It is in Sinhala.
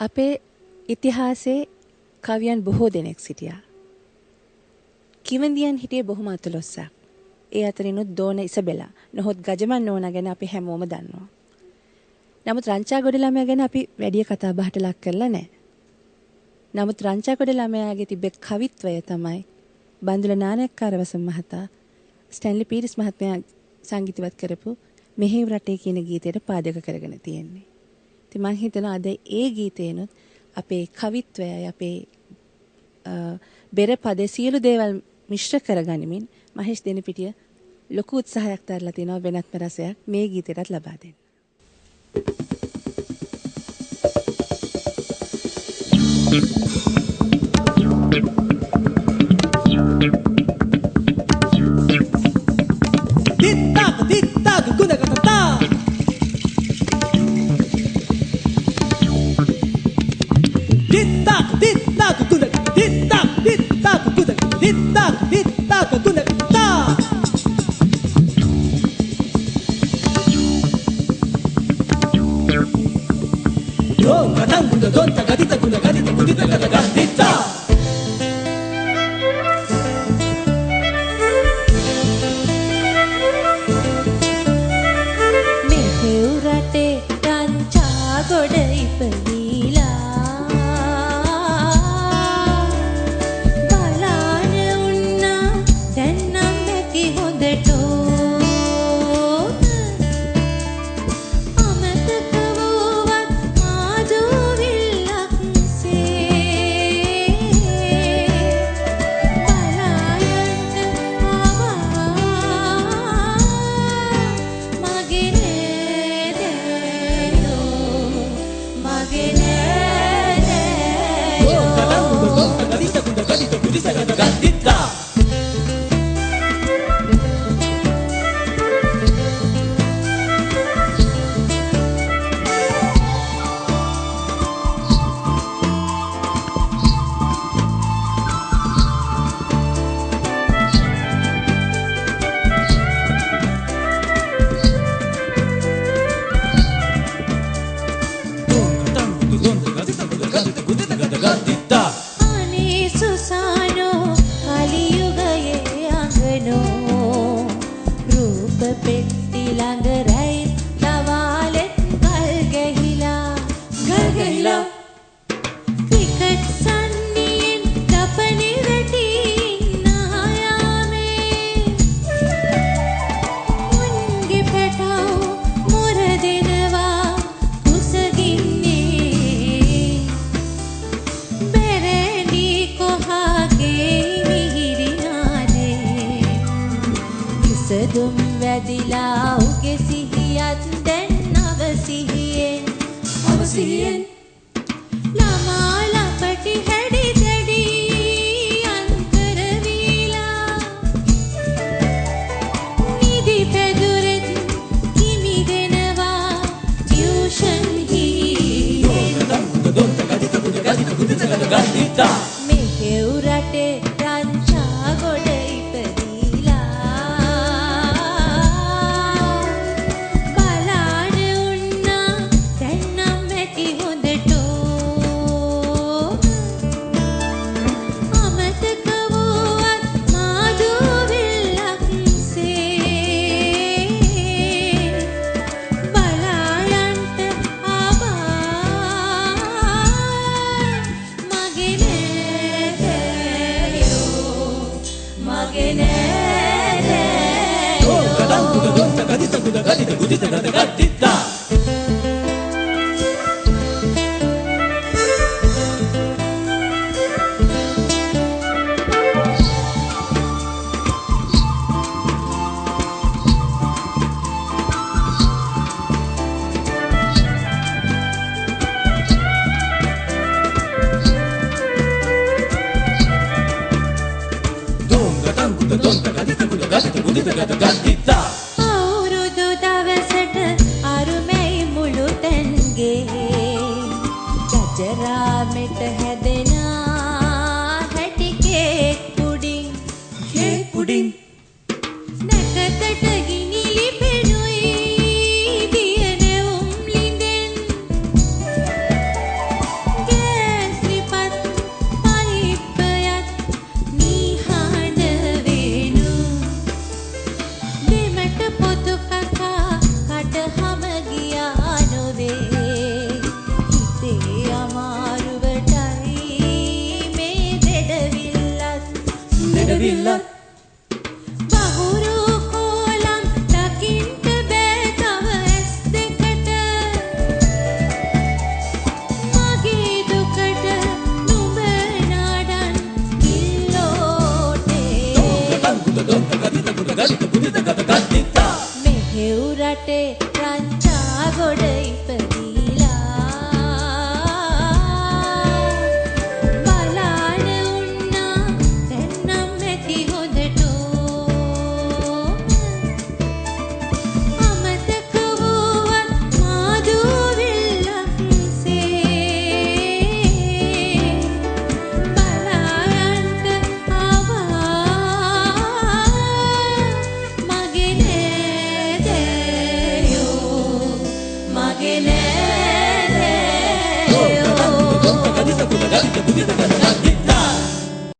අපේ ඉතිහාසයේ කවියන් බොහෝ දෙනෙක් සිටියා. කිවන්දියන් හිටියේ බොහොම අතලොස්සක්. ඒ අතරිනුත් දෝන ඉසබෙලා නොහොත් ගජමන් නෝනා ගැන අපි හැමෝම දන්නවා. නමුත් රංචාගොඩ ළමයා ගැන අපි වැඩි කතා බහට ලක් කරලා නැහැ. නමුත් රංචාගොඩ ළමයාගේ තිබෙ කවිත්වය තමයි බන්දුල නානක්කාරවසම් මහතා ස්ටැන්ලි පීරිස් මහත්මයා සංගීතවත් කරපු මෙහෙව් රටේ කියන ගීතයට පාදක කරගෙන තියෙන්නේ. ඉතින් මම හිතනවා අද ඒ ගීතේනොත් අපේ කවිත්වයයි අපේ බෙර පද සියලු දේවල් මිශ්‍ර කරගනිමින් මහේෂ් දෙනපිටිය ලොකු උත්සාහයක් දරලා තිනවා වෙනත්ම රසයක් මේ ගීතයටත් ලබා දෙන්න. Tittaku kudakatata Tittaku kudakatata Tittaku kudakatata Tittaku kudakatata Yo katang kudakota kadita kudakadita kudita kadakadita ගොඩ ඉපදීලා බලාන උන්නා දැන් නම් ඇති හොඳටෝ අමතක වූවත් ආදෝවිල්ලක්සේ බලායන්න ආවා මගේ සදුම් වැදිලා උගේ සිහියත් දැන් අවසිහියෙන් ළමා ලපටි හැඩි දැඩි අන්තර වීලා නිදි පැදුරෙත් කිමි දෙනවා ටියුෂන් හීයෙන් මෙහෙව් රටේ රංචාගොඩ අවුරුදු දවසට අරුමැයි මුළු තැන්ගේ ගජරාමෙට හැදෙනා හැටි කේක් පුඩින් නැකතට ගිනි ලිපෙනුයි දියනෙවුම් ලිඳෙන් වටේ